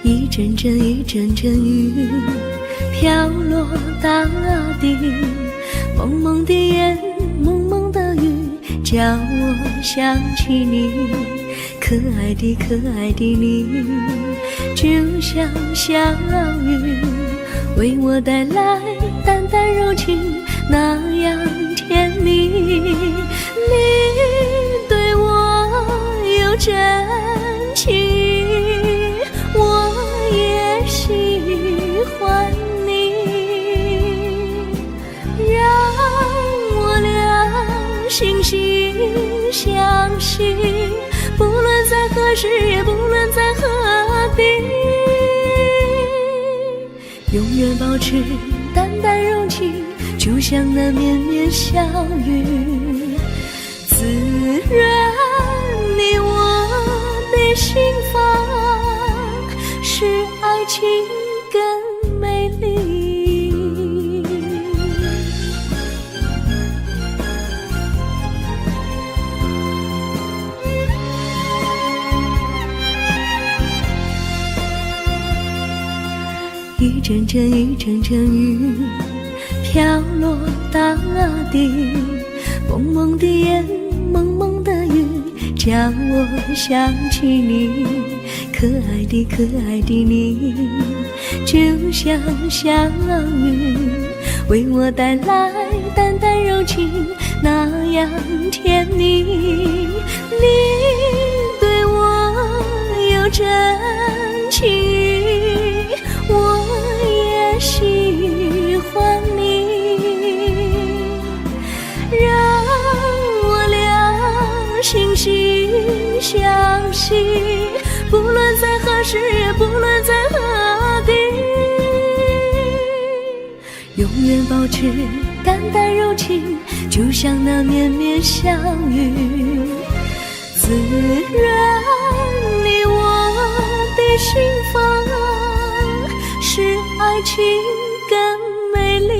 一阵阵一阵阵雨飘落大地，蒙蒙的烟，蒙蒙的雨，叫我想起你，可爱的可爱的你，就像小雨，为我带来淡淡柔情，那样甜蜜。你对我有真情，我也喜欢你，让我俩惺惺相惜，不论在何时，也不论在何地，永远保持淡淡柔情，就像那绵绵小雨，滋润你我的心房，使爱情更美丽。一阵阵一阵阵雨飘落大地，蒙蒙的烟，蒙蒙的雨，叫我想起你，可爱的可爱的你，就像小雨，为我带来淡淡柔情，那样甜蜜。你对我有真情，我也喜欢你，让我俩惺惺相惜，不论在何时，也不论在何地，永远保持淡淡柔情，就像那绵绵小雨，滋润你我的心房，使爱情更美丽。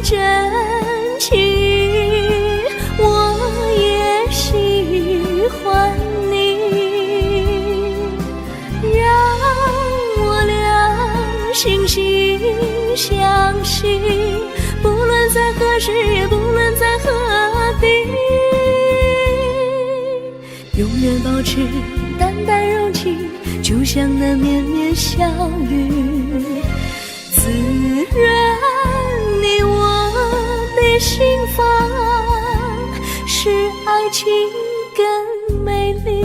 真情，我也喜欢你，让我俩惺惺相惜，不论在何时，也不论在何地，永远保持淡淡柔情，就像那绵绵小雨，滋润你我的心房，使爱情更美丽。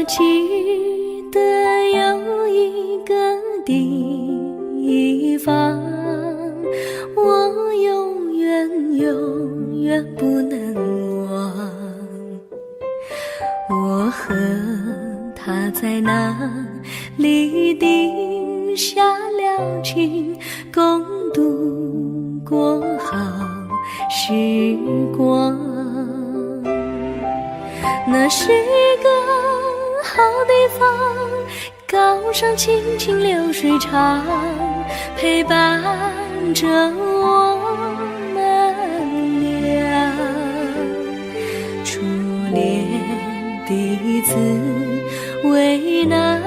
记得有一个地方，我永远永远不能忘。我和他在那里定下了情，共度过好时光。那是一个好地方，高山清清流水长，陪伴着我们俩。初恋的滋味那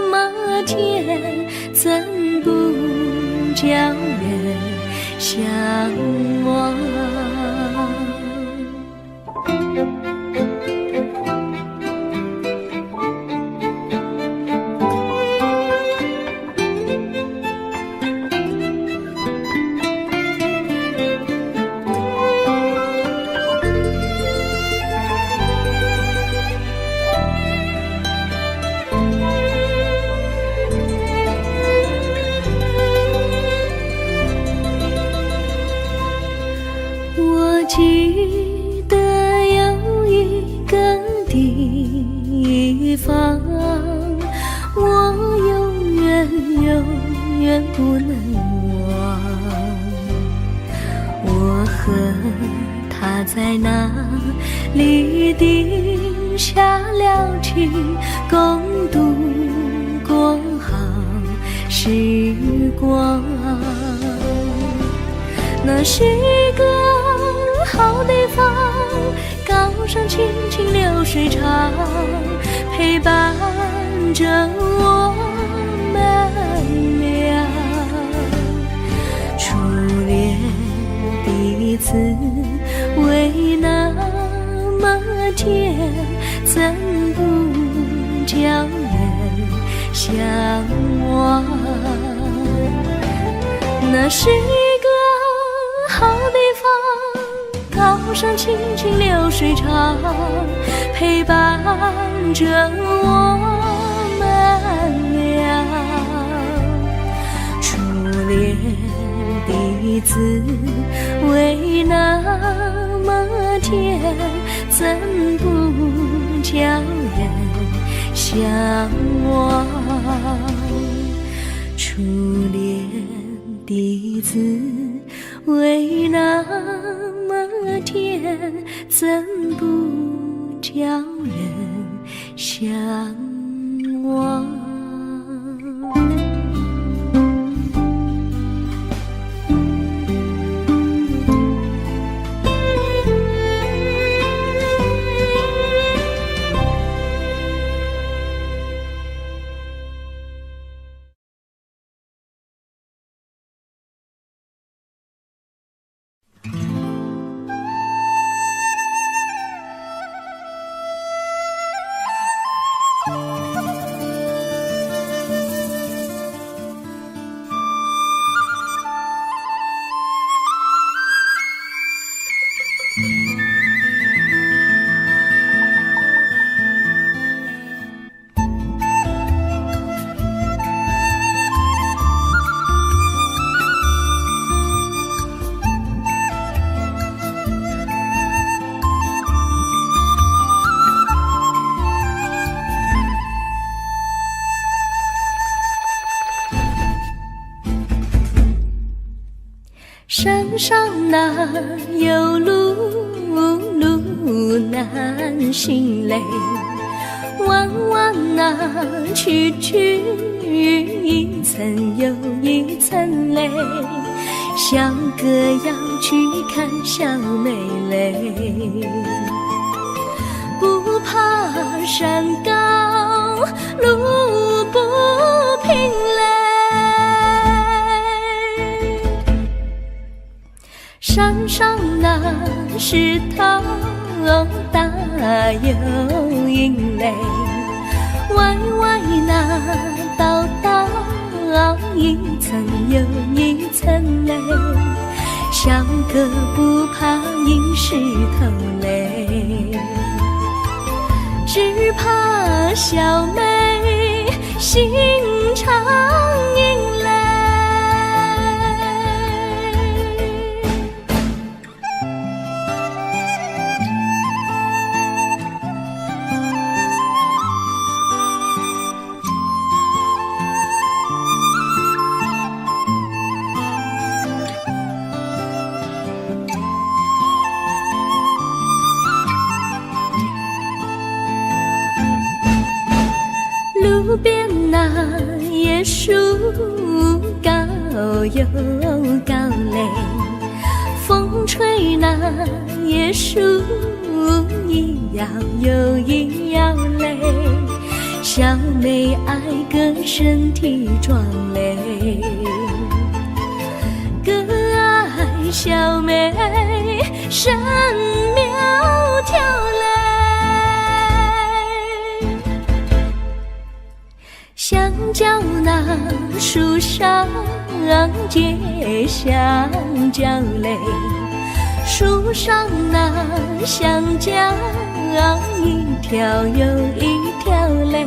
么天，怎不叫人向往？我记得有一个地方，我永远不能忘。我和他在那里定下了情，共度过好时光。那是一个好地方，高山青青流水长，陪伴着我们俩。初恋的滋味那么甜，怎不叫人向往？那是一个好地方，高山青青流水长，陪伴着我们俩。初恋的滋味那么甜，怎不叫人向往？初恋的滋味那么甜，怎不叫人向往？山上哪有路难行嘞，弯弯哪曲一层又一层嘞，小哥要去看小妹嘞，不怕山高路不平嘞，山上那石头大又硬嘞，歪歪那道一层又一层嘞，小哥不怕硬石头嘞，只怕小妹心肠硬嘞。路边那椰树高又高嘞，风吹那椰树一摇又一摇嘞，小妹爱个身体壮嘞，个爱小妹身苗条嘞，香蕉那树上结香蕉嘞，树上那香蕉一条又一条嘞，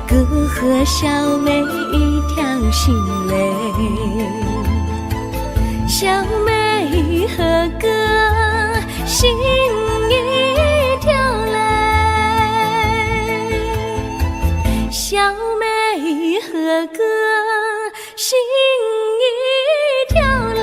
哥和小妹一条心嘞，小妹和哥心一条嘞，小妹和哥心一条嘞。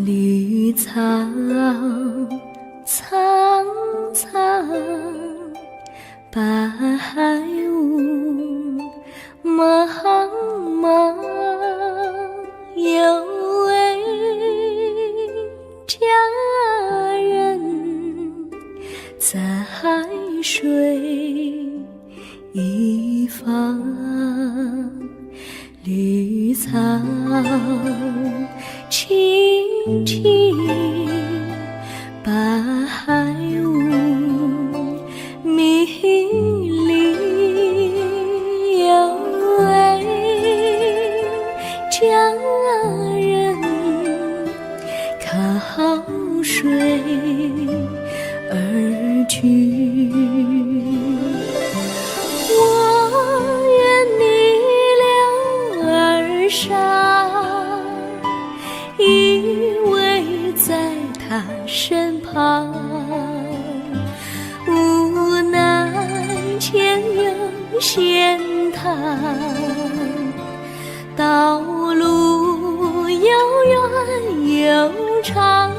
绿草苍苍，白雾茫茫，有位佳人在水一方，绿草青青，白雾迷离，有位佳人靠水而居，我愿你留儿伤，依偎在他身旁，无奈前有险滩，道路又远又长，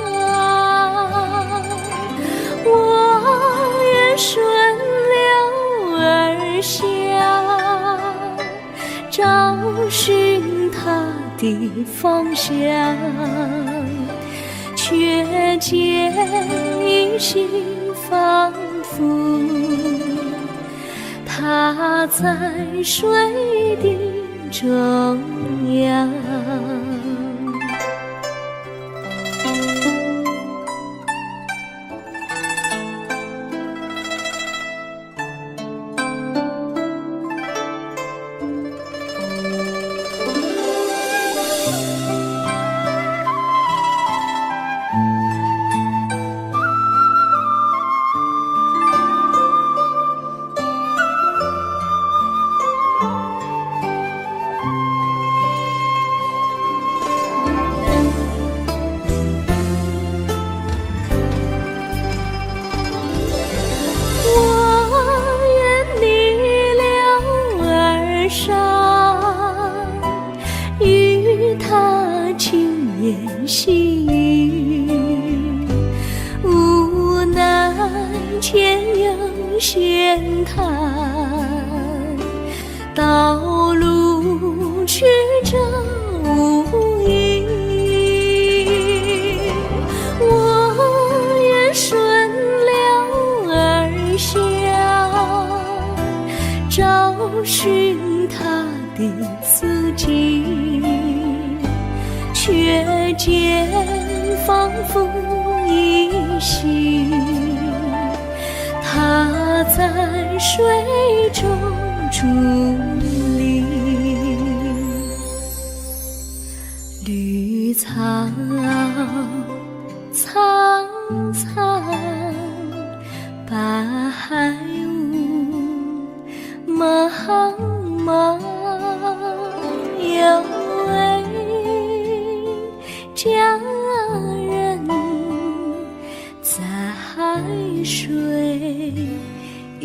我愿顺流而下，找寻他的方向，却见一心仿佛他在水的中央。细雨，无奈前有险滩，道路曲折无依，我愿顺流而下，找寻他的足迹，却见仿佛依稀它在水中伫立，绿草苍苍，白雾茫茫，有位佳人在海水一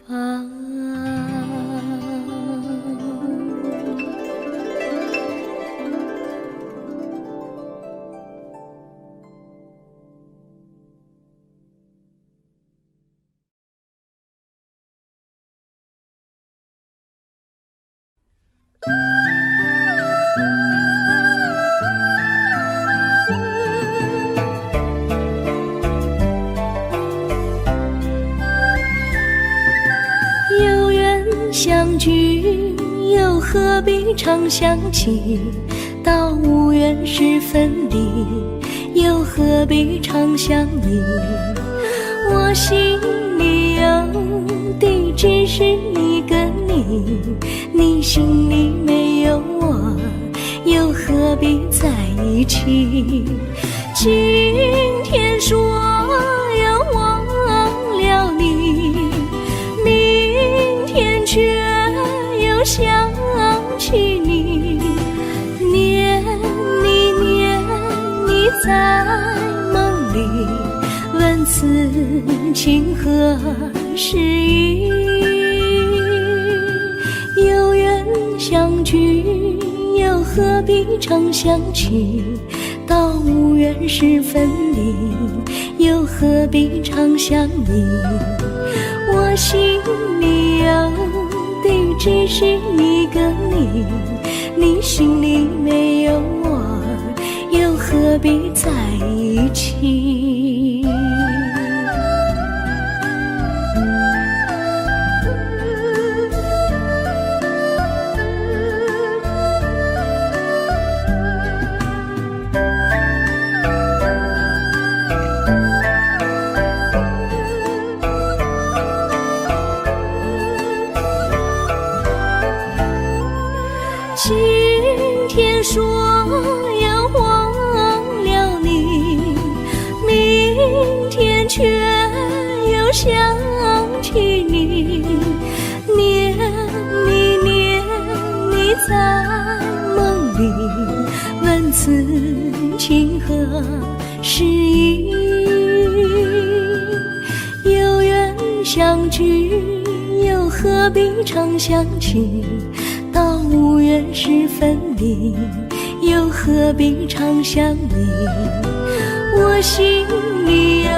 方。有缘相聚，又何必常想起？到无缘时分离，又何必常想你？我心里有的只是一个你，你心里没有我，又何必在一起？今天说要忘了你，明天却又想起你，念你念你在梦里，问此情何时已？有缘相聚，又何必常想起？到无缘时分离，又何必常想你？我心里有的只是一个你，你心里没有我，又何必在一起？今天说要忘了你，明天却又想起你，念你念你在梦里，问此情何时已？有缘相聚，又何必常想起？到无缘时分离，又何必常想你？我心里有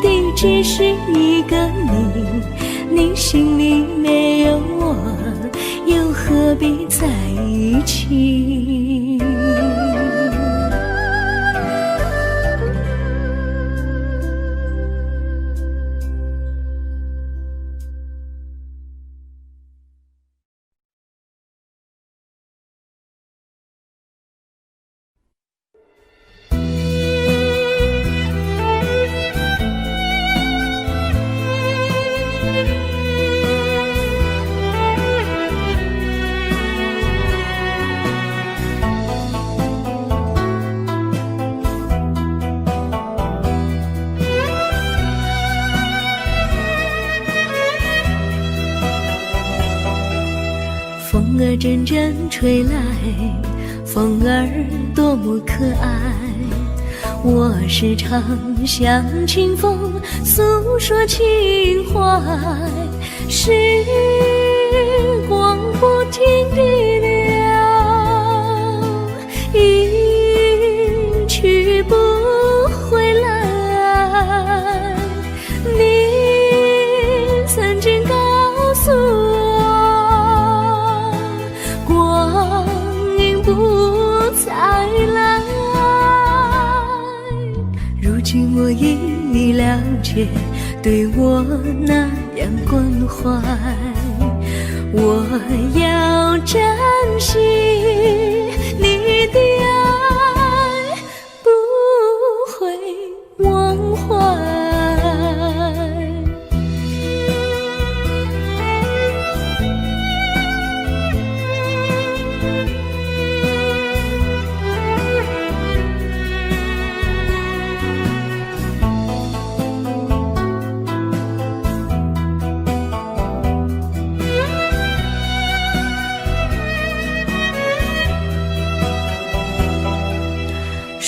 的只是一个你，你心里没有我，又何必在一起？风儿阵阵吹来，风儿多么可爱。我时常向清风诉说情怀，时光不停地流，一去不回来。你曾经告诉我，光阴不再来。如今我已了解，对我那样关怀，我要珍惜你的爱，不会忘怀。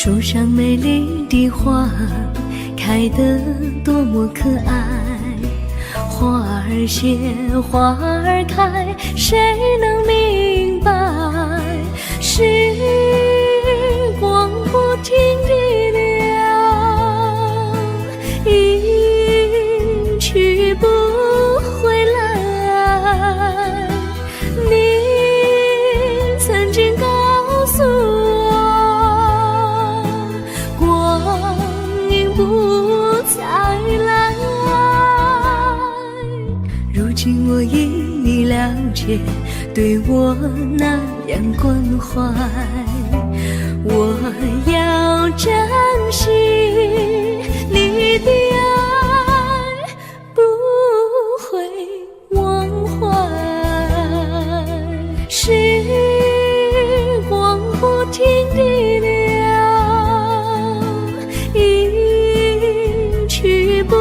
树上美丽的花开得多么可爱，花儿谢，花儿开，谁能明白？时光不停地流，一去不回来。你曾经告诉我，光阴不再来。如今我已了解，对我那样关怀，我要珍惜你的爱，不会忘怀。时光不停地流，一去不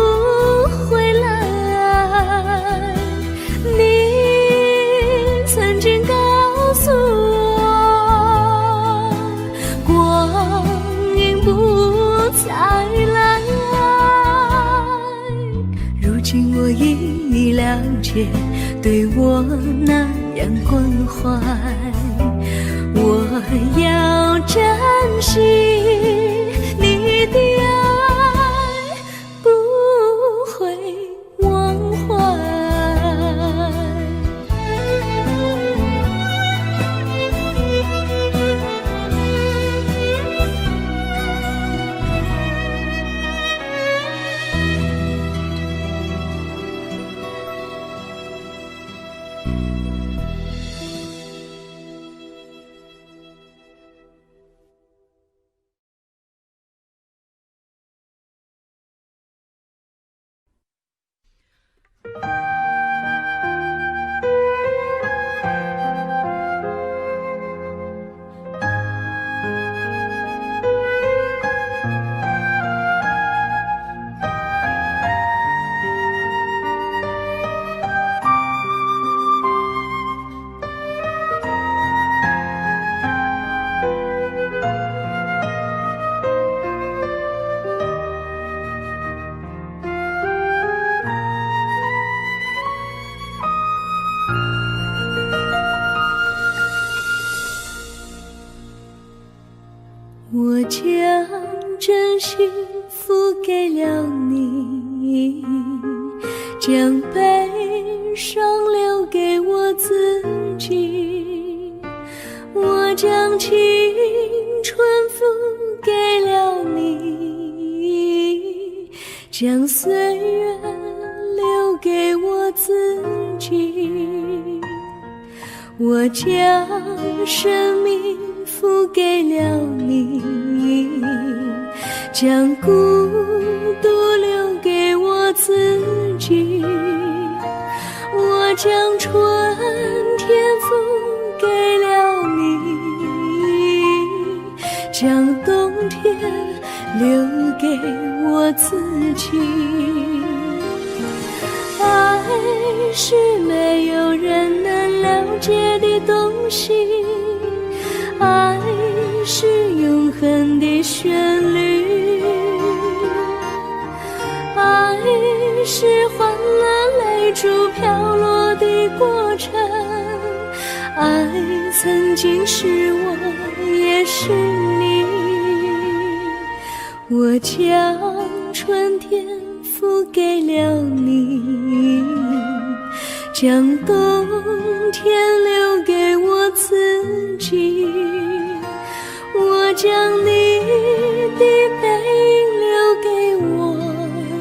回来。你曾经告诉我，光阴不再来。如今我已了解，对我那样关怀，我要珍惜你的爱，不会忘怀。我将真心付给了你，将悲伤留给我自己。我将青春付给了你，将岁月留给我自己。我将生命付给了你，将孤独留给我自己。我将春天付给了你，将冬天留给我自己。爱是没有人能了解的东西，爱是永恒的旋律，爱是换了泪珠飘落的过程，爱曾经是我也是你。我将春天付给了你，将冬天留给我自己。我将你的背影留给我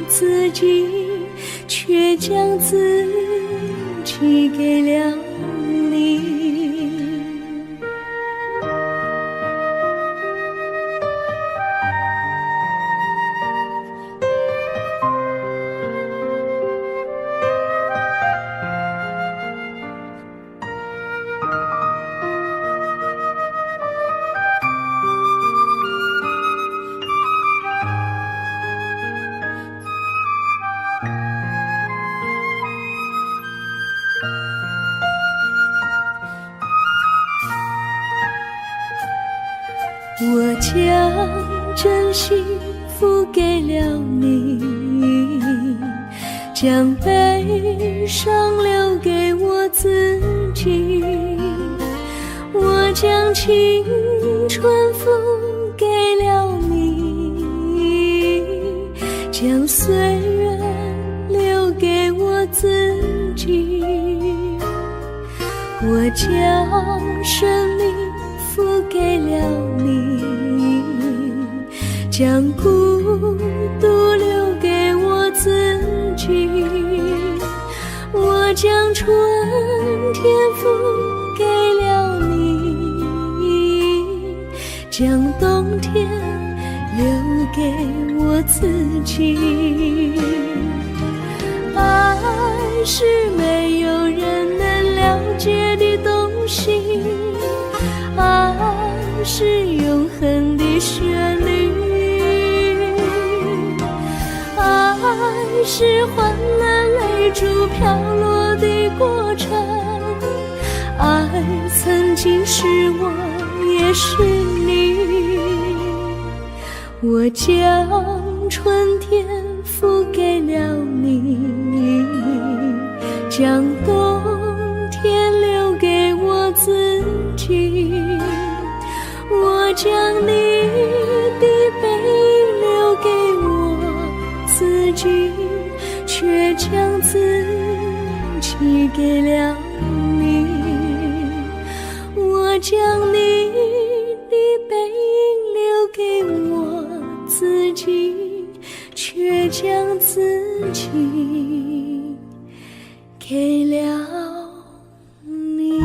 自己，却将自己给了你。我将真心付给了你，将悲伤留给我自己。我将青春付给了你，将岁月留给我自己。我将生命付给了你，将孤独留给我自己。我将春天付给了你，将冬天留给我自己。爱是没有人能了解的东西，爱是永恒的旋律，爱是换了泪珠飘落的过程，爱曾经是我也是你。我将春天付给了你，将冬天留给我自己。我将你的背影留给我自己，却将自己给了你。我将你的背影留给我自己，却将自己给了你。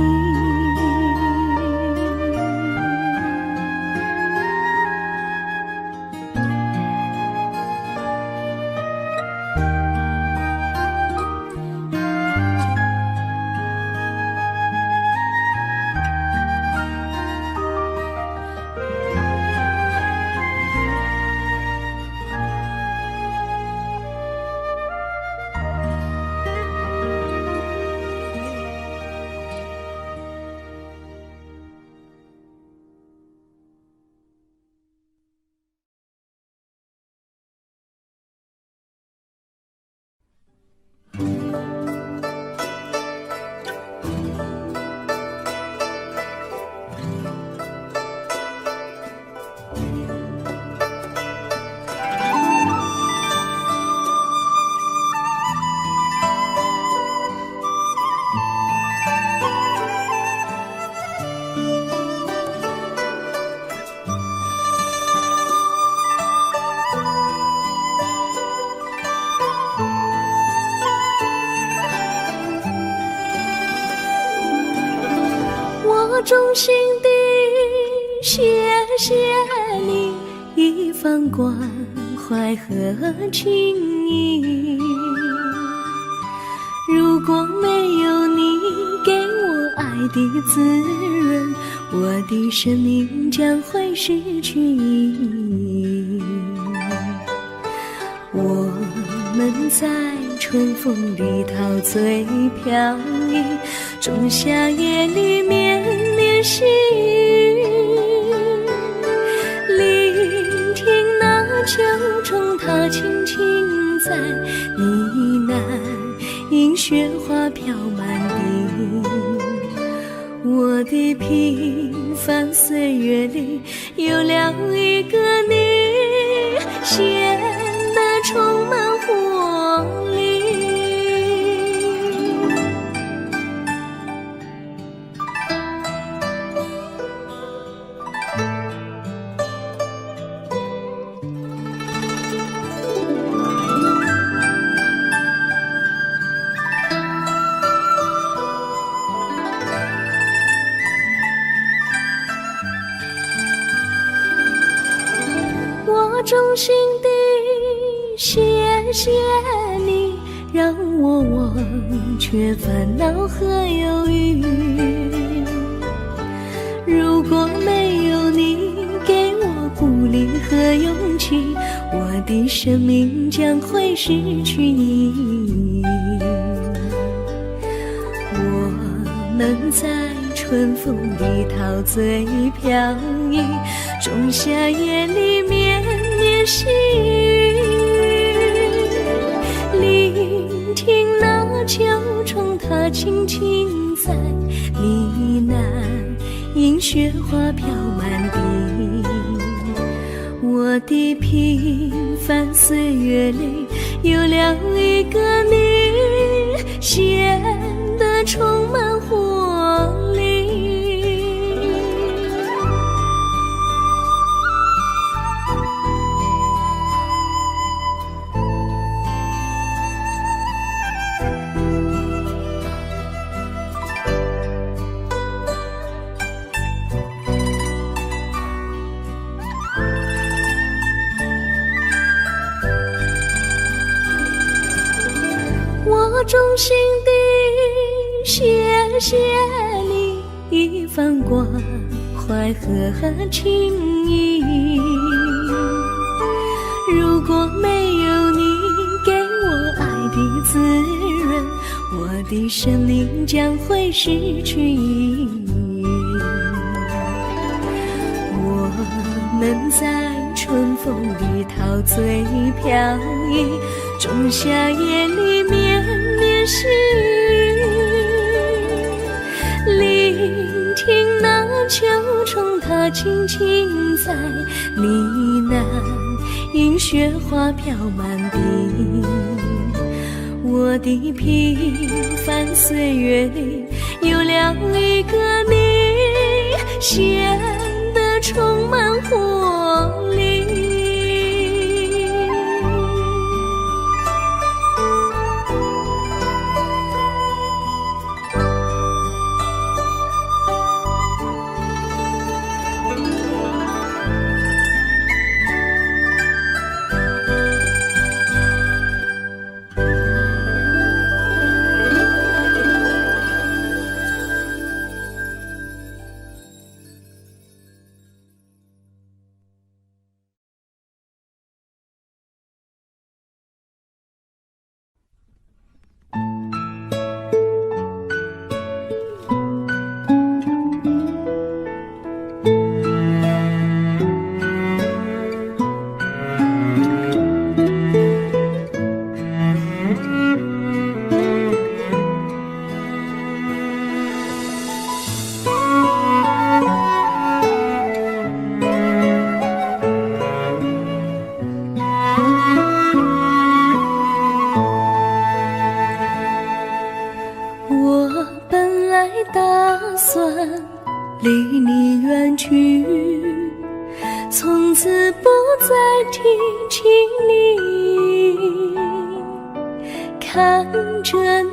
我衷心地谢谢你一番关怀和情谊，如果没有你给我爱的滋润，我的生命将会失去意义。我们在春风里陶醉飘逸，仲夏夜里绵绵细雨，聆听那秋虫它轻轻在呢喃，因雪花飘满地。我的平凡岁月里有了一个你，显得充满活力。我衷心地谢谢你，让我忘却烦恼和忧郁。如果没有你给我鼓励和勇气，我的生命将会失去意义。我们在春春风里陶醉飘逸，仲夏夜里绵绵细雨，聆听那秋虫它轻轻在呢喃，映雪花飘满地。我的平凡岁月里有了一个你，显得充满活力。我衷心地谢谢你一番关怀和情谊，如果没有你给我爱的滋润，我的生命将会失去意义。我们在春风里陶醉飘逸，仲夏夜里绵绵细雨，聆听那秋虫它轻轻在呢喃，映雪花飘满地。我的平凡岁月里有了一个你，显得充满活力。离你远去，从此不再提起你，看着你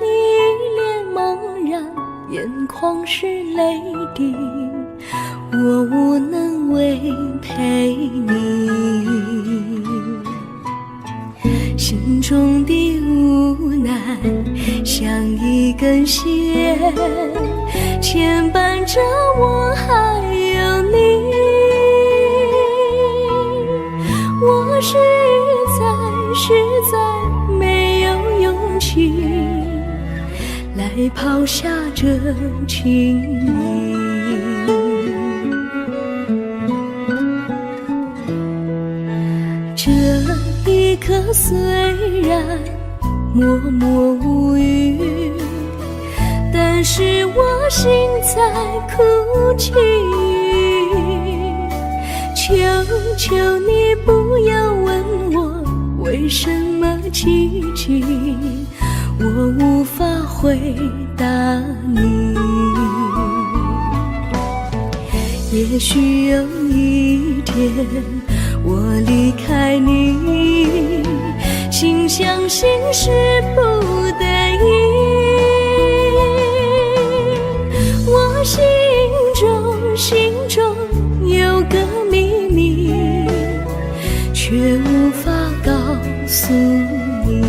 脸茫然，眼眶是泪滴，我无能为陪你，心中的无奈像一根线牵绊着我还有你，我实在没有勇气来抛下这情谊。这一刻虽然默默无语，但是我心在哭泣，求求你不要问我为什么寂静，我无法回答你。也许有一天我离开你，心相信是不得已，我心中有个秘密，却无法告诉你。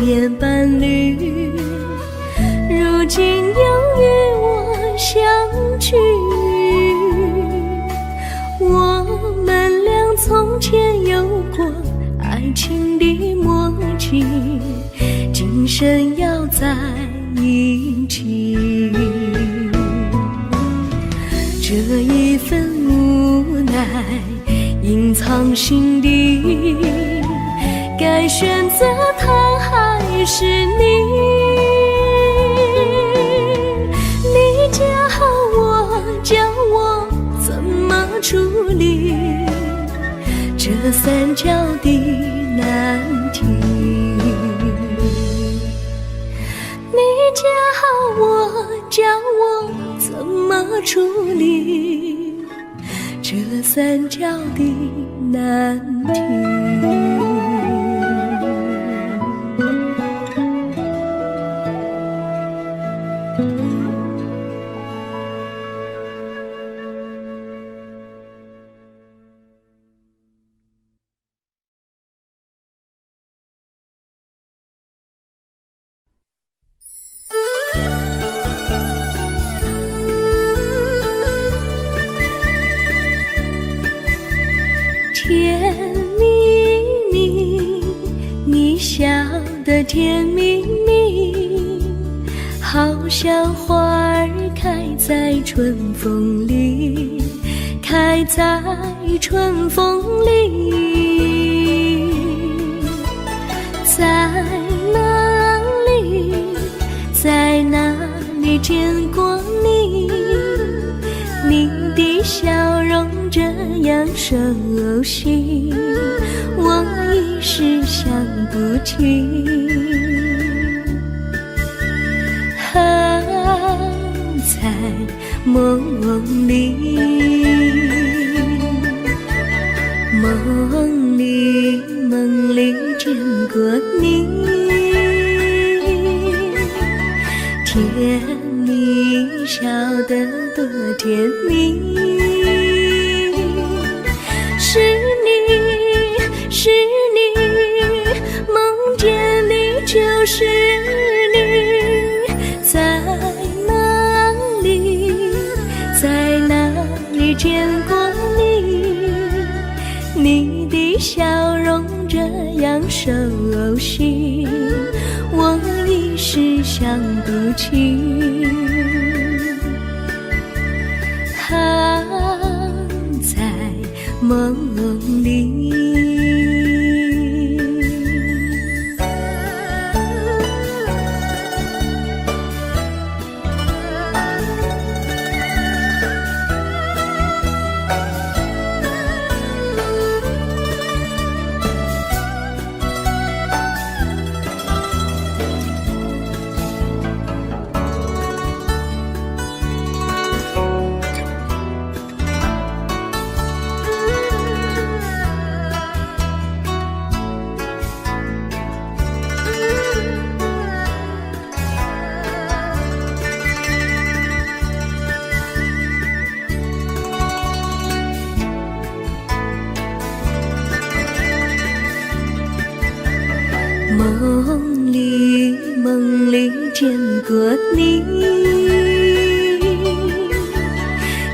夜伴侣，如今又与我相聚。我们俩从前有过爱情的默契，今生要在一起。这一份无奈隐藏心底，该选择他还是你？你教我，教我怎么处理这三角的难题。你教我，教我怎么处理这三角的难题。甜蜜蜜，你笑得甜蜜蜜，好像花儿开在春风里，开在春风里。在哪里，在哪里见过你？你的笑容这样熟悉，我一时想不起。在梦里，梦里见过你，甜蜜笑得多甜蜜。是你，是你，梦见你就是你。在哪里，在哪里见过你？你的笑容这样熟悉，我一时想不起。在梦里。梦里见过你，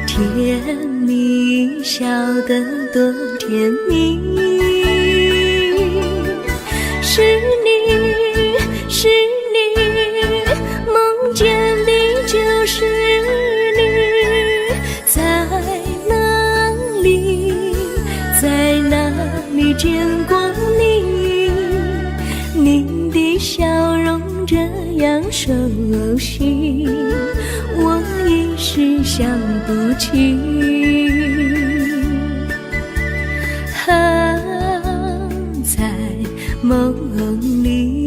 甜蜜笑得多甜蜜。是你，是你，梦见你就是你。在哪里，在哪里见过你？你的笑容这样熟悉，我一时想不起。在梦里。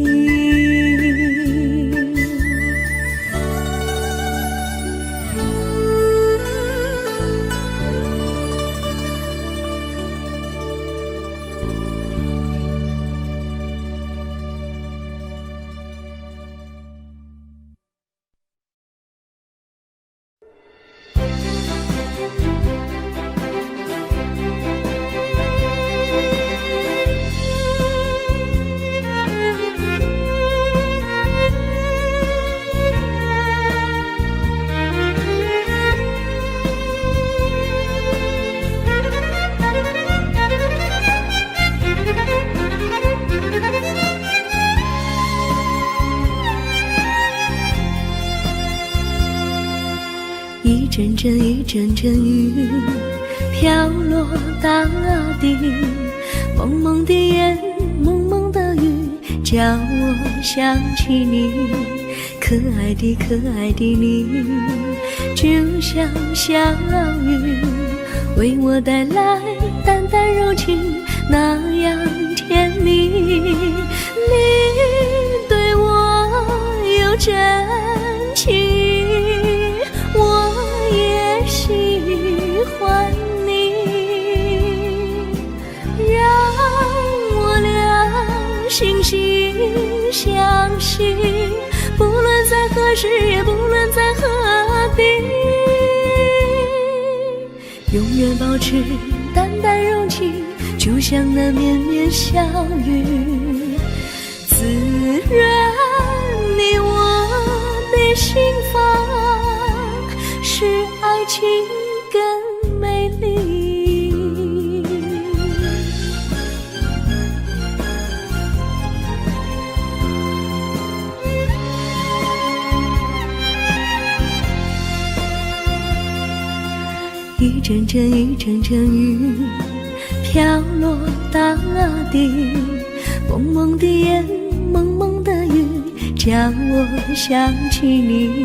阵阵一阵阵雨飘落大地，蒙蒙的烟，蒙蒙的雨，叫我想起你。可爱的可爱的你，就像小雨，为我带来淡淡柔情，那样甜蜜。你对我有真情，我也喜欢你，让我俩惺惺相惜，不论在何时，也不论在何地，永远保持淡淡柔情，就像那绵绵小雨，滋润你我的心房，使爱情更美丽。一阵阵一阵阵雨飘落大地，蒙蒙的烟，蒙蒙的雨，叫我想起你。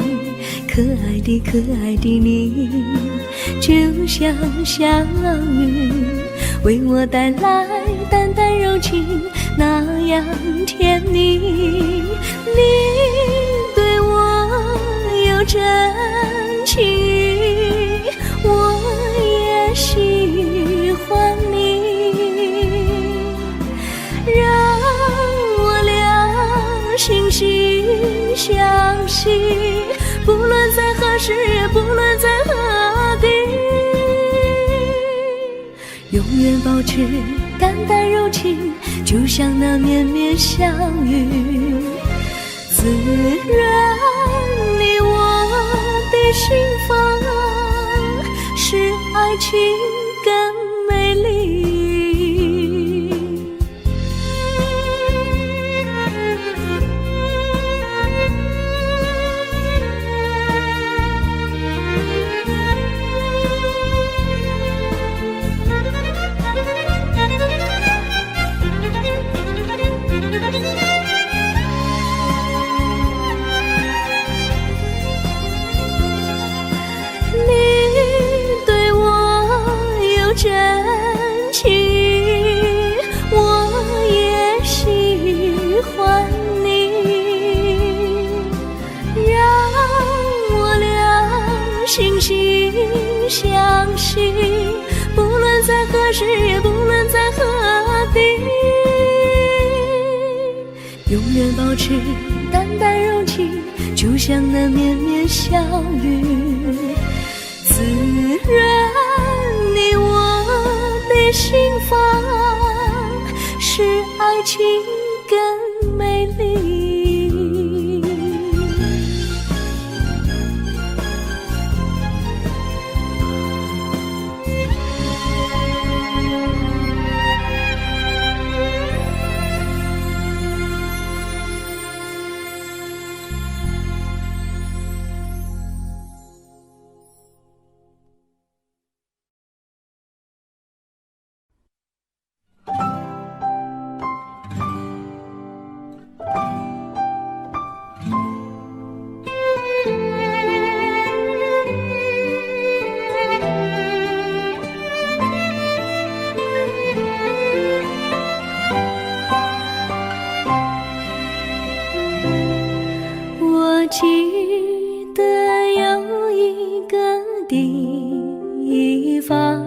可爱的可爱的你，就像小雨，为我带来淡淡柔情，那样甜蜜。你对我有真情，我也喜欢你，让我俩惺惺相惜，不论在何时，也不论在何地，永远保持淡淡柔情，就像那绵绵小雨，滋润你我的心房，使爱情更美丽。真情，我也喜欢你，让我俩惺惺相惜，不论在何时，也不论在何地，永远保持淡淡柔情，就像那绵绵小雨，滋润你我的心房，使爱情更美丽。记得有一个地方，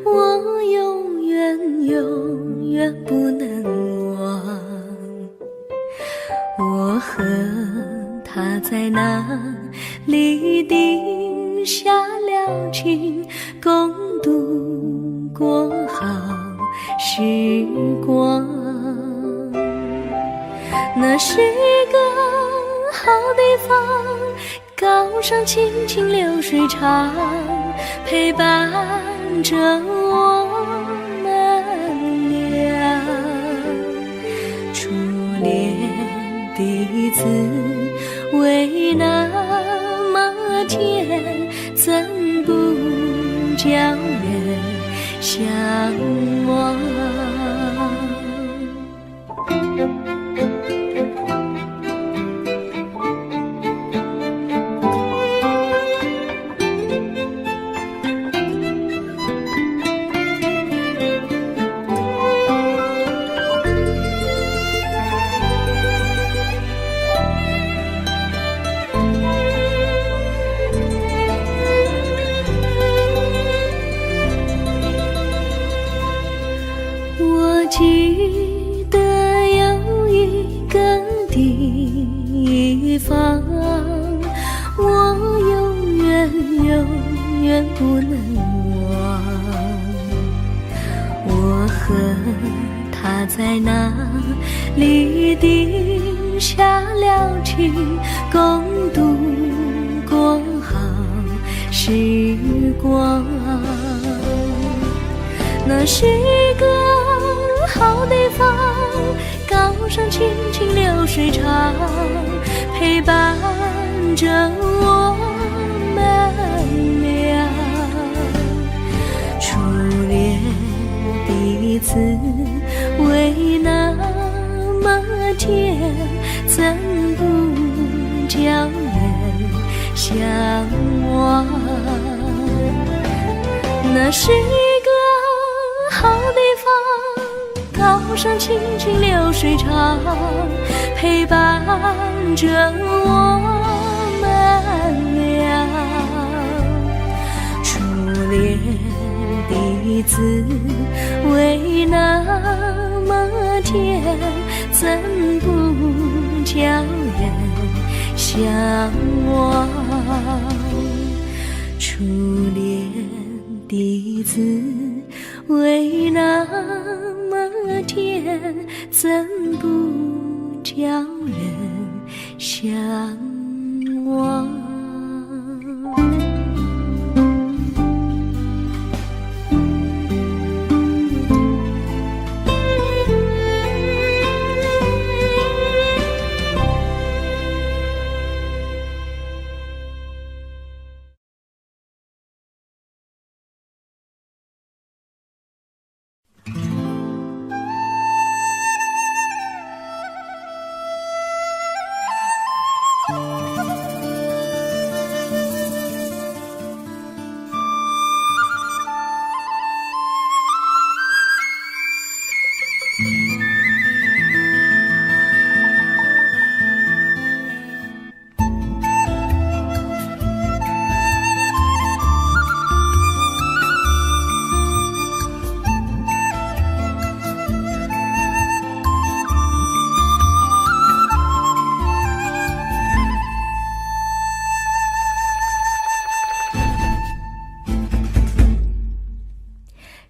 我永远永远不能忘。我和他在那里定下了情，共度过好时光。那是一个好地方，高山清清流水长，陪伴着我们俩。初恋的滋味那么天，怎不叫人向往？我记得有一个地方，我永远永远不能忘。我和他在那里定下了情，共度过好时光。那是一个好地方，高山青青流水长，陪伴着我们俩。初恋的滋味那么甜，怎不叫人向往？那是一个好地方，高山青青流水长，陪伴着我们俩。初恋的滋味那么甜，怎不叫人向往？初恋的滋味那么甜，怎不叫人向往？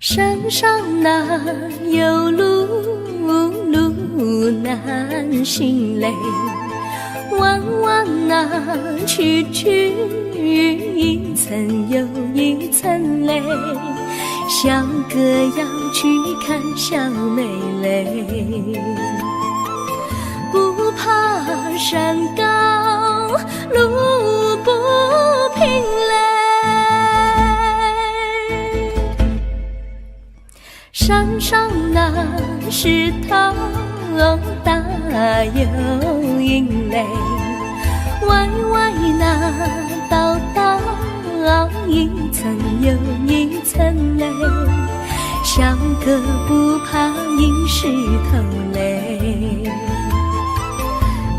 山上哪有路，路难行嘞，弯弯哪曲曲，一层又一层嘞，小哥要去看小妹嘞，不怕山高路不平嘞，山上那石头大又硬嘞，歪歪那道道一层又一层嘞，小哥不怕硬石头嘞，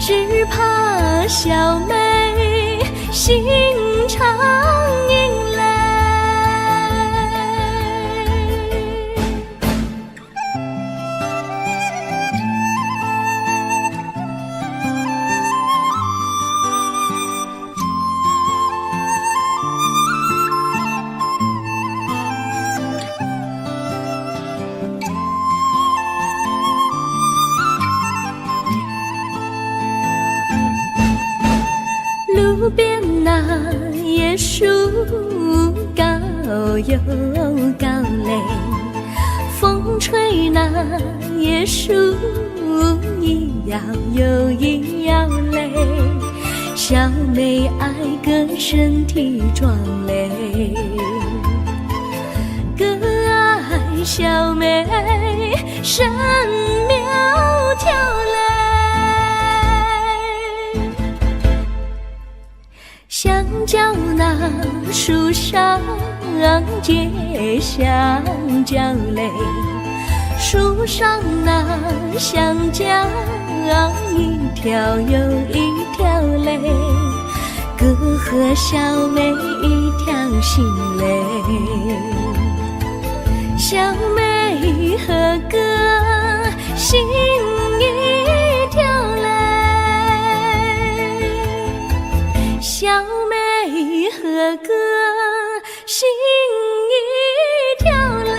只怕小妹心肠硬嘞。路边那椰树高又高嘞，风吹那椰树一摇又一摇嘞，小小妹爱个身体壮嘞，个爱小妹身苗条嘞。香蕉那树上结香蕉嘞，树上那香蕉一条又一条嘞，哥和小妹一条心嘞，小妹和哥心一条嘞，小妹和哥心一条嘞。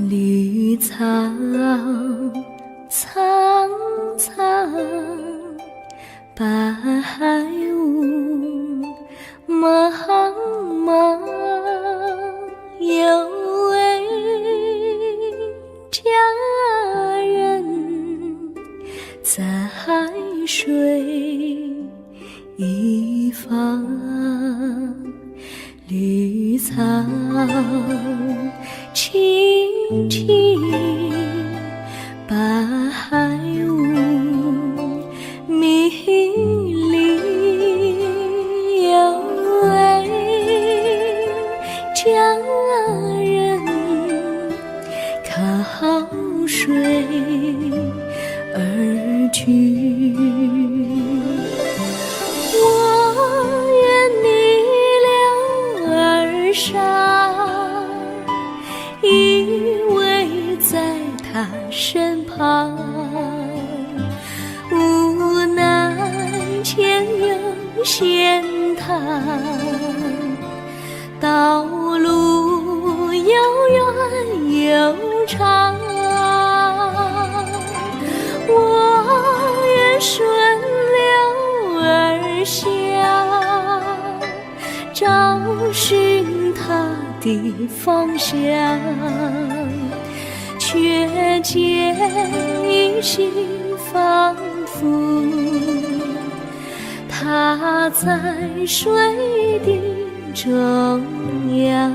绿草苍苍，白雾茫茫，有位佳人在水一方，绿草青青，白雾迷离，有位佳人靠水而居。我愿你留儿伤，依偎在他身旁，无奈前有险滩，道路又远又长，我愿顺流而下，找寻他的方向，却见一心仿佛他在水的中央。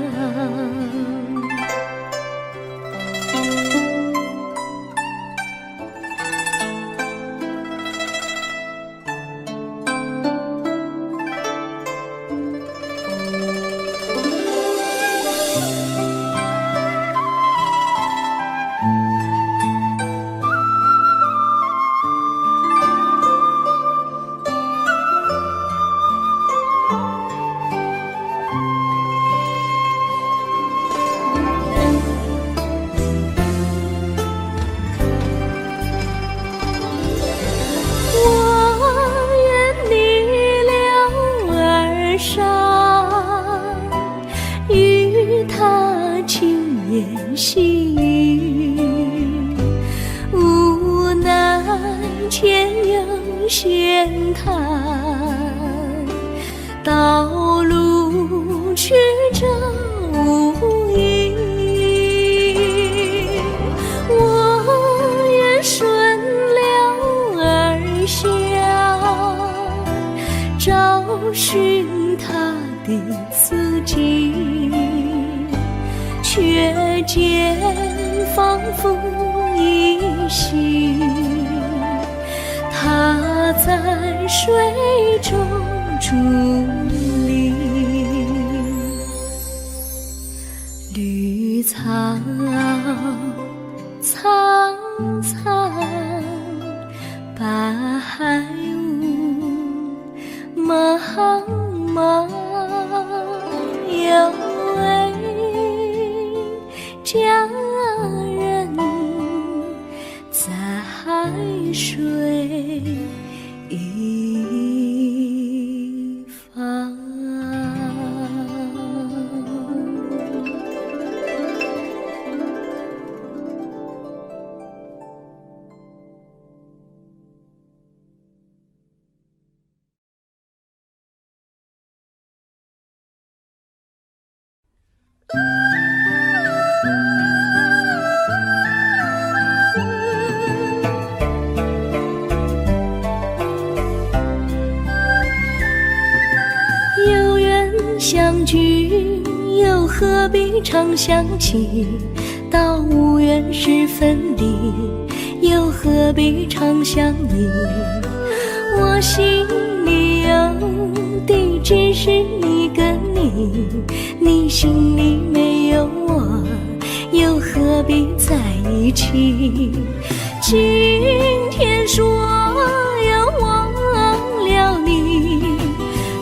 与他轻言细语，无奈前有险滩，道路曲折无依，我愿顺流而下，找寻他的足迹，却见仿佛依稀水中伫立。绿草苍苍，白雾茫茫，有位佳人在海水一方。有缘相聚，又何必常想起？到无缘时分离，又何必常想你？我心里有的只是一个你，你心里没有我，又何必在一起？今天说要忘了你，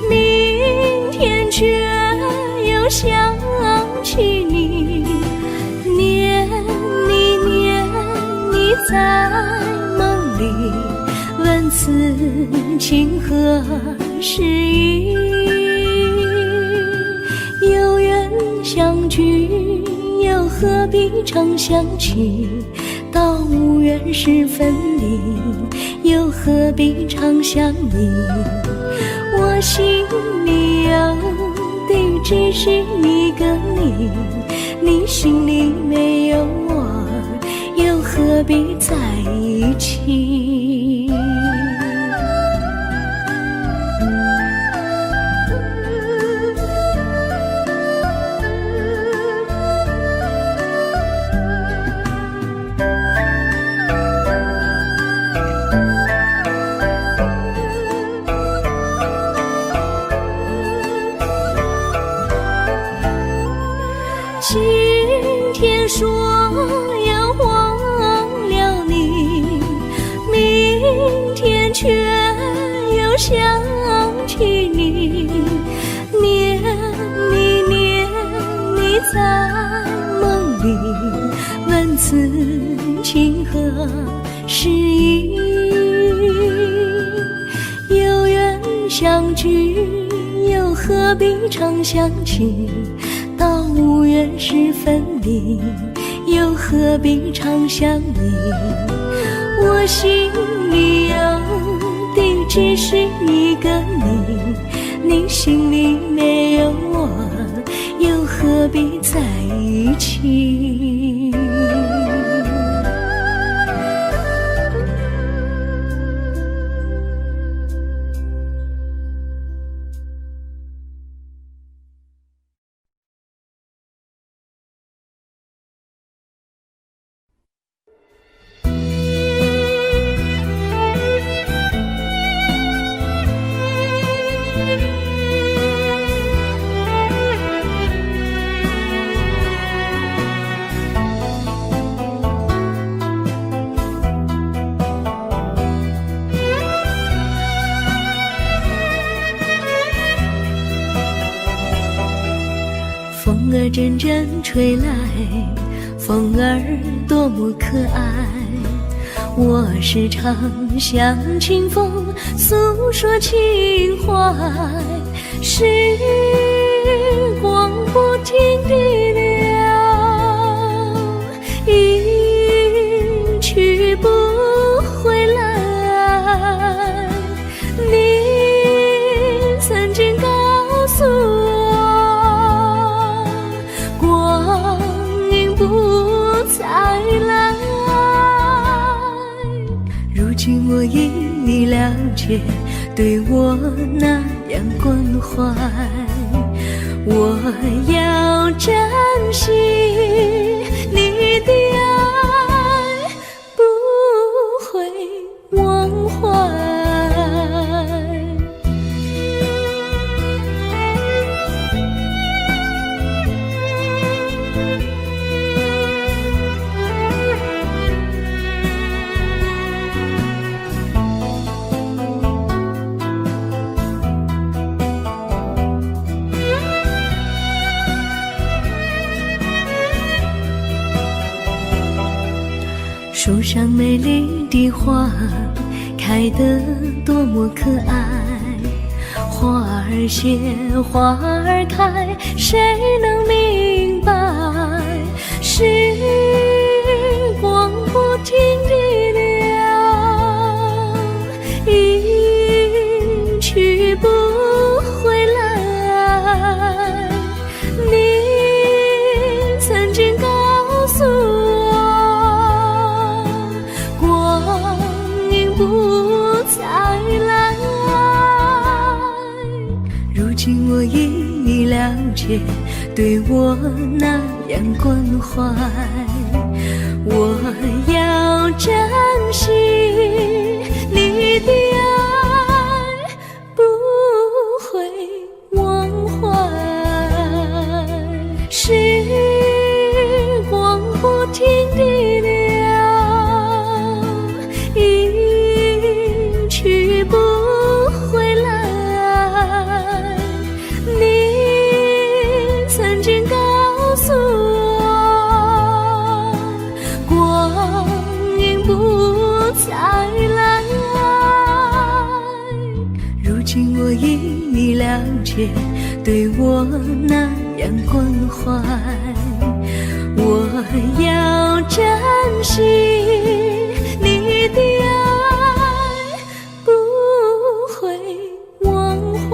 明天却又想起你，念你念你在梦里，问此情何时已？有缘相聚，又何必常想起？到无缘时分离，又何必常想你？我心里有的只是一个你，你心里没有我，又何必在一起？今天说要忘了你，明天却又想起你，念你念你在梦里，问此情何时已？有缘相聚，又何必常想起？到无缘时分离，又何必常想你？我心里有的只是一个你，你心里没有我，又何必在一起？风儿阵阵吹来，风儿多么可爱。我时常向清风诉说情怀，时光不停地流，一去不回来。你曾经告诉我，光阴不再来。如今我已了解，对我那样关怀，我要珍惜你的爱，不会忘怀。上美丽的花开得多么可爱，花儿谢，花儿开，谁能明白？时光不停地流，一去不回来。你曾经告诉我，光阴不再来。如今我已了解，对我那样关怀，我要珍惜你的爱，不会忘怀。时光不停地流，一去不回来。你曾经告诉我，光阴不再来。如今我已了解，对我那样关怀，我要珍惜你的爱，不会忘怀。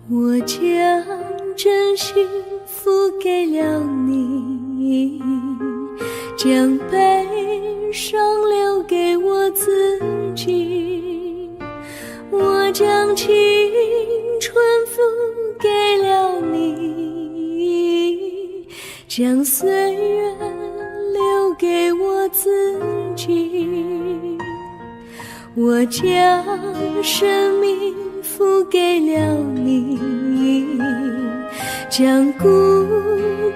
我将真心付给了你，将悲伤留给我自己。我将青春付给了你，将岁月留给我自己。我将生命付给了你，将孤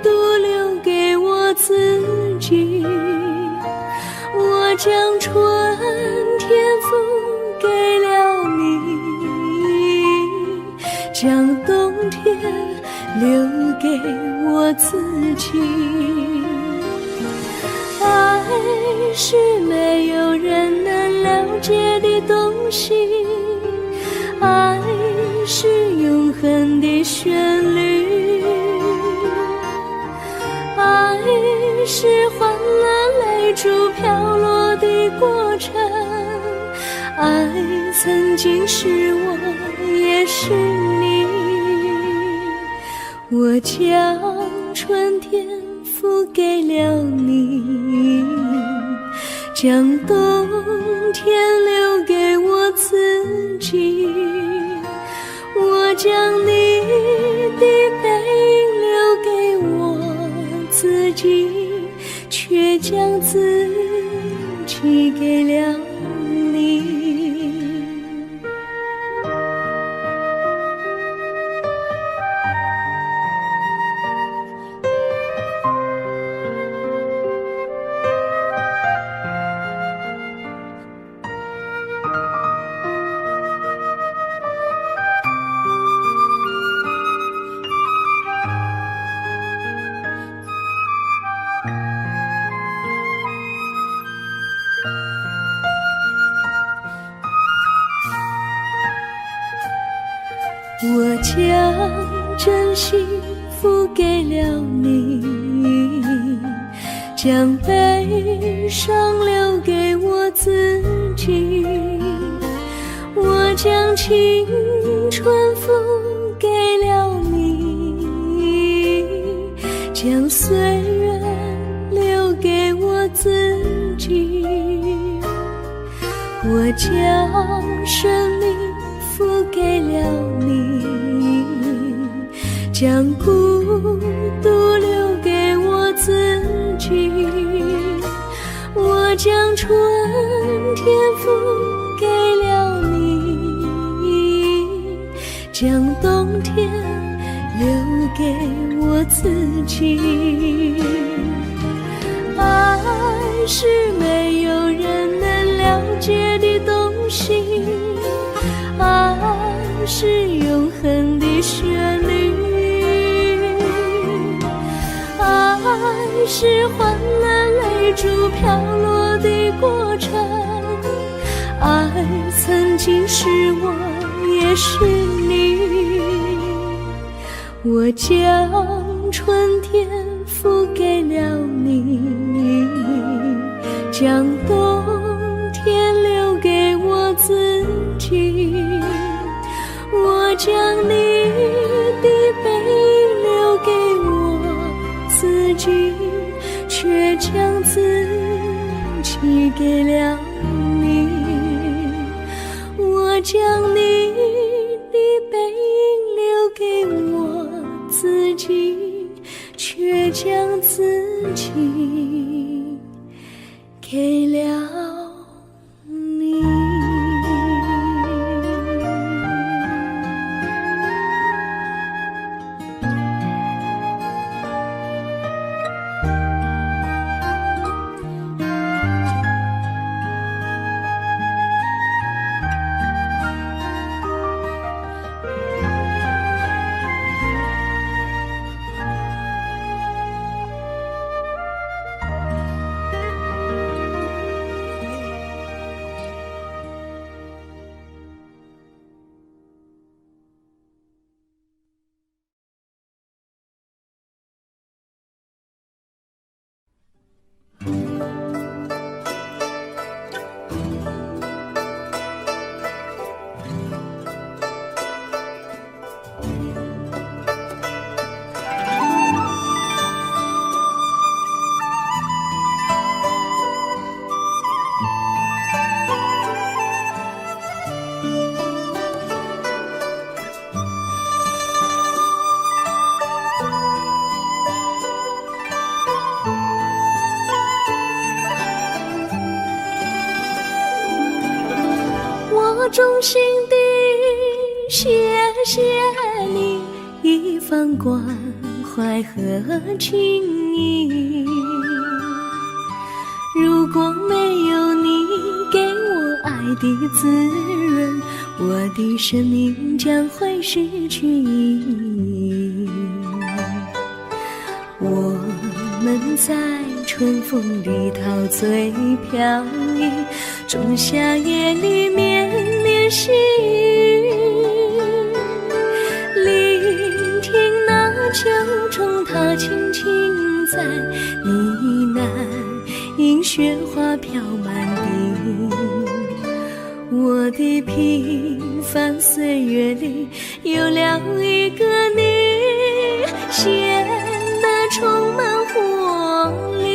独留给我自己。我将春天付给了你，将冬天留给我自己。爱是没有人能了解的东西，爱是永恒的旋律，爱是换了泪珠飘落的过程，爱曾经是我也是你。我将春天付给了你，将冬天留给我自己。我将你的背影留给我自己，却将自己给了你。真心付给了你，将悲伤留给我自己。我将青春付给了你，将岁月留给我自己。我将生命付给了你，将孤独留给我自己。我将春天付给了你，将冬天留给我自己。爱是没有人能了解的东西，爱是永恒的旋律，爱是换了泪珠飘落的过程，爱曾经是我也是你。我将春天付给了你，将冬天留给我自己。我将你的背影留给我自己，却将自己给了你。我将你的背影留给我自己，却将自己给了你。衷心地谢谢你一番关怀和情谊，如果没有你给我爱的滋润，我的生命将会失去意义。我们在春风里陶醉飘逸，仲夏夜里绵绵细雨，聆听那秋虫它轻轻在呢喃，因雪花飘满地。我的平凡岁月里有了一个你，显得充满活力。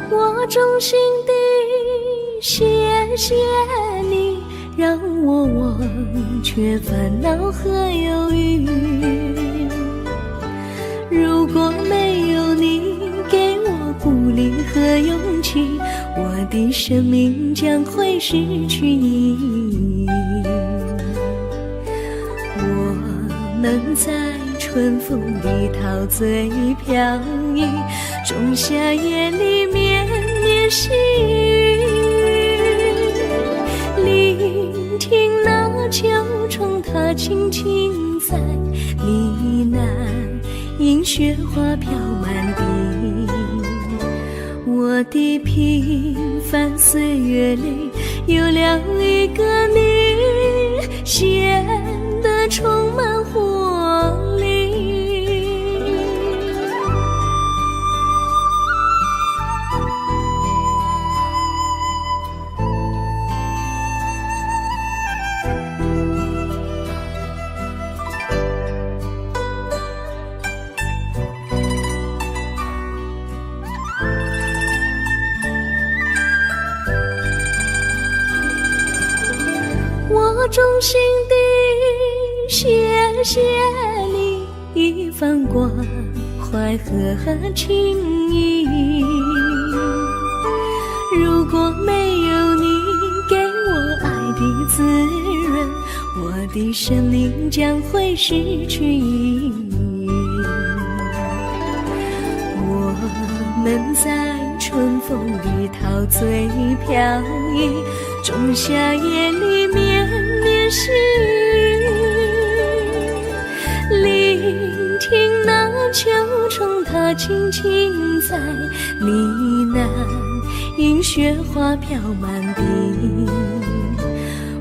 我衷心地谢谢你，让我忘却烦恼和忧郁。如果没有你给我鼓励和勇气，我的生命将会失去意义。我们在春风里陶醉飘逸，仲夏夜里绵细雨，聆听那秋虫它轻轻在呢喃，迎雪花飘满地。我的平凡岁月里有了一个你，显得充满活力。我衷心地谢谢你一番关怀和情谊，如果没有你给我爱的滋润，我的生命将会失去意义。我们在春风里陶醉飘逸，仲夏夜里绵绵细雨，聆听那秋虫它轻轻在呢喃，迎雪花飘满地。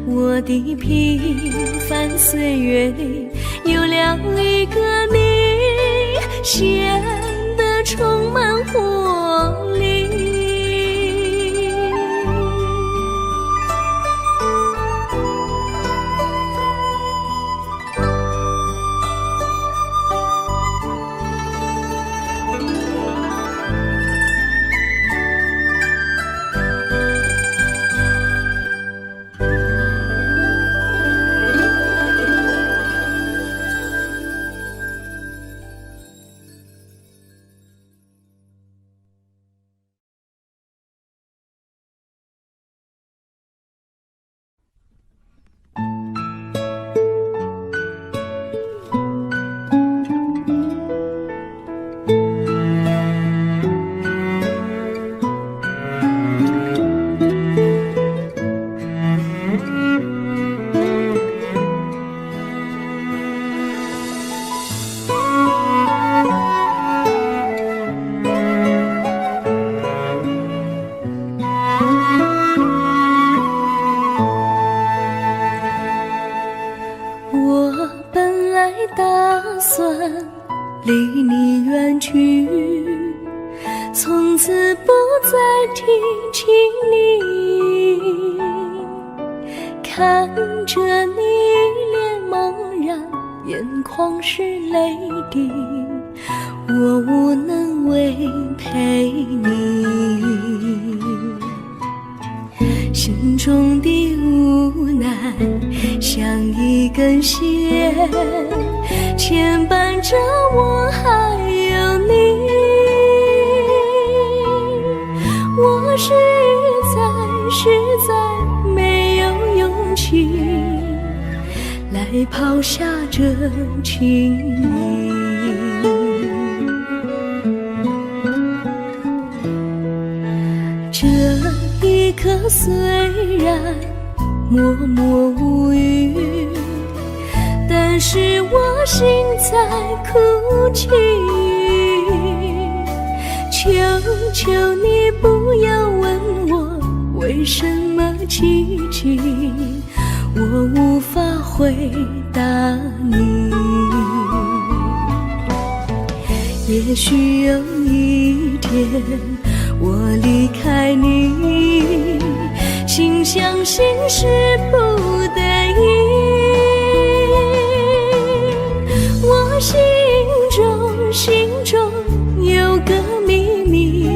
我的平凡岁月里有了一个你，显得充满活力。离你远去，从此不再提起你，看着你脸茫然，眼眶是泪滴，我无能为陪你，心中的无奈像一根线牵绊着我还有你，我实在没有勇气来抛下这情谊。这一刻虽然默默无语，但是我心在哭泣，求求你不要问我为什么奇迹，我无法回答你。也许有一天我离开你，心相信是不得已，我心中有个秘密，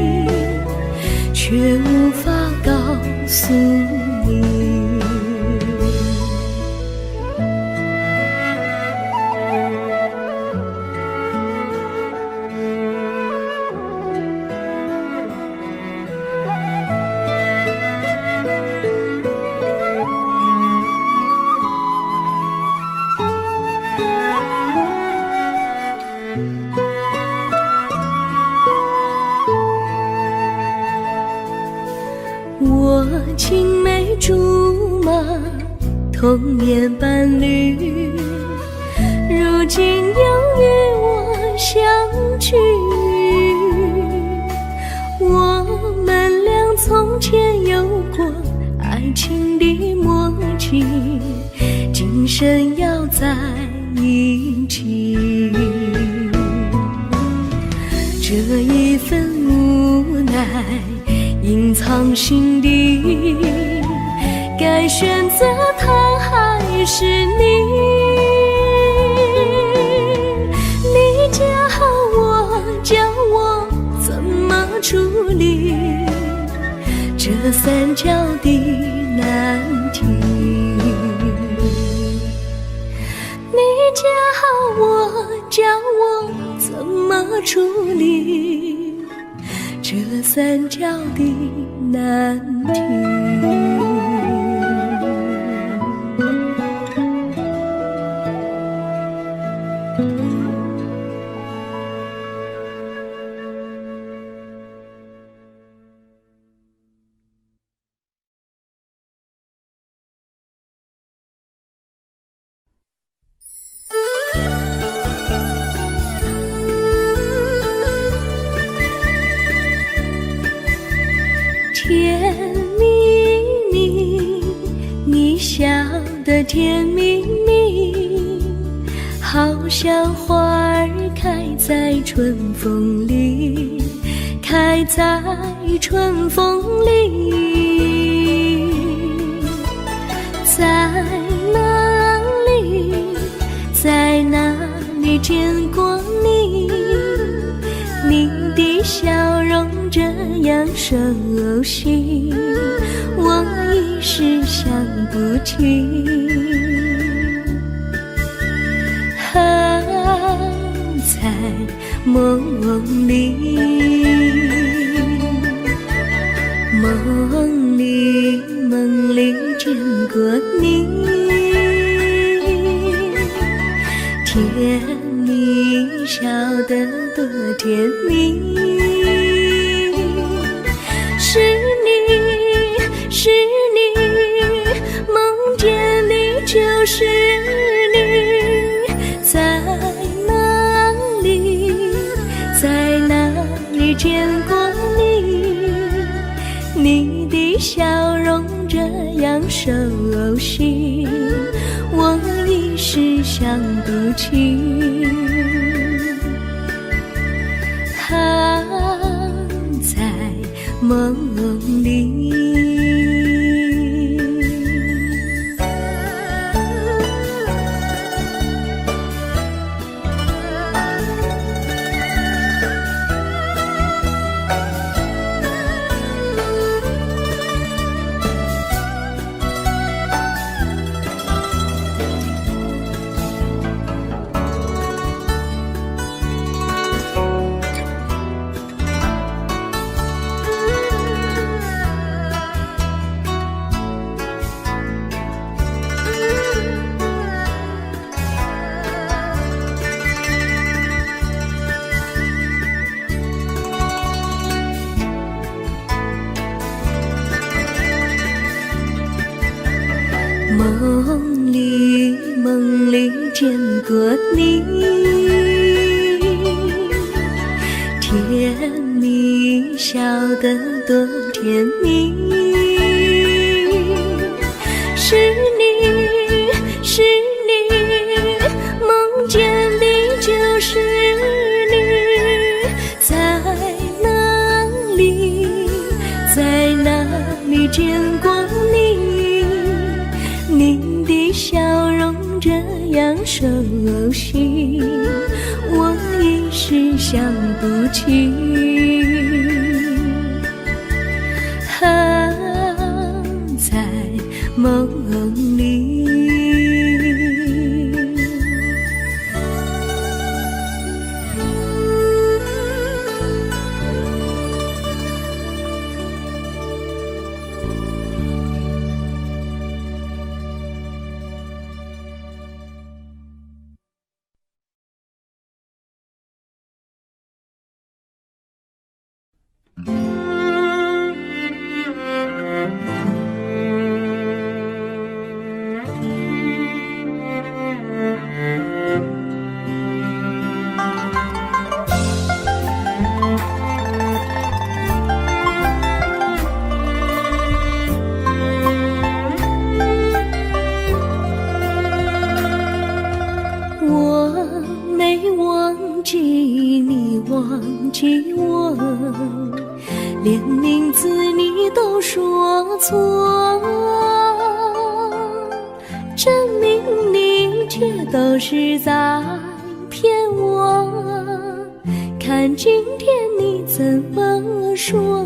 却无法告诉你。我青梅竹马，童年伴侣，如今又与我相聚。我们俩从前有过爱情的默契，今生要在一起。这一份无奈隐藏心底，该选择他还是你？你教我，教我怎么处理这三角的难题。你教我，教我怎么处理这三角的难题。甜蜜蜜，你笑得甜蜜蜜，好像花儿开在春风里，开在春风里。在哪里，在哪里见过你？你的笑容这样熟悉，我一时想不起。在梦里，梦里见过你，甜蜜笑得多甜蜜。是你，是你，梦见你就是你。在哪里，在哪里见过你？你的笑容这样熟悉，我一时想不起。在梦里。梦里见过你，甜蜜笑得多甜蜜。是你，是你，梦见的就是你。在哪里，在哪里见过你？你的笑容这样熟悉，我一时想不起。在梦里。都说错，证明你却都是在骗我。看今天你怎么说？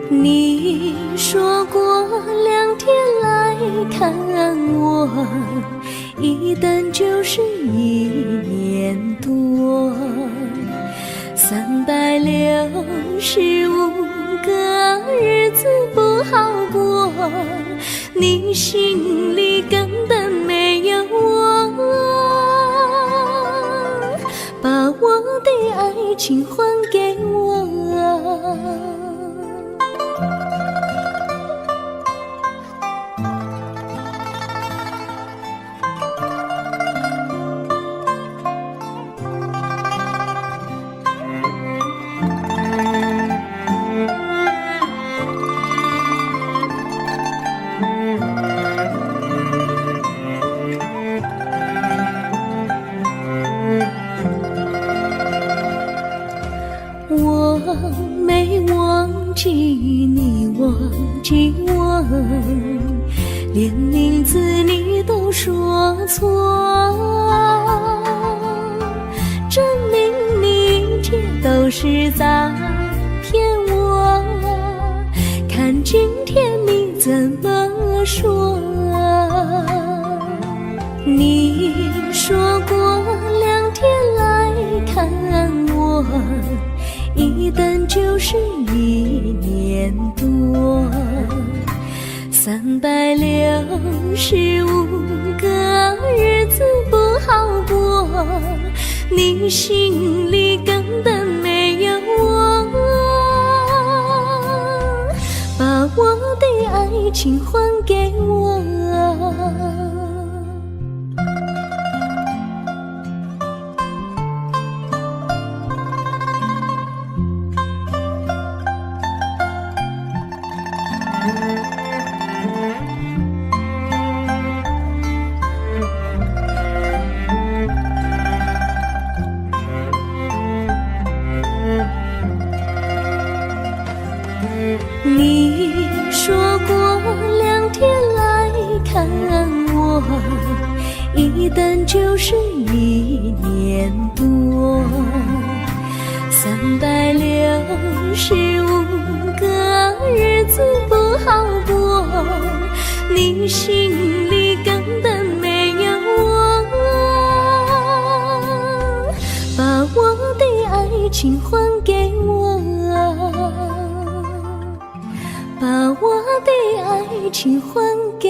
你说过2天来看我，一等就是1年多，365个日子不好过，你心里根本没有我，把我的爱情还给我。我没忘记你忘记我，连名字你都说错，证明你却都是在骗我。看今天你怎么说？你说过2天来看我，一等就是1年多，365个日子不好过，你心里根本没有我，把我的爱情还给我。你说过2天来看我，一等就是1年多，365个日子不好过，你心里根本没有我，把我的爱情还给我，把我的爱情还给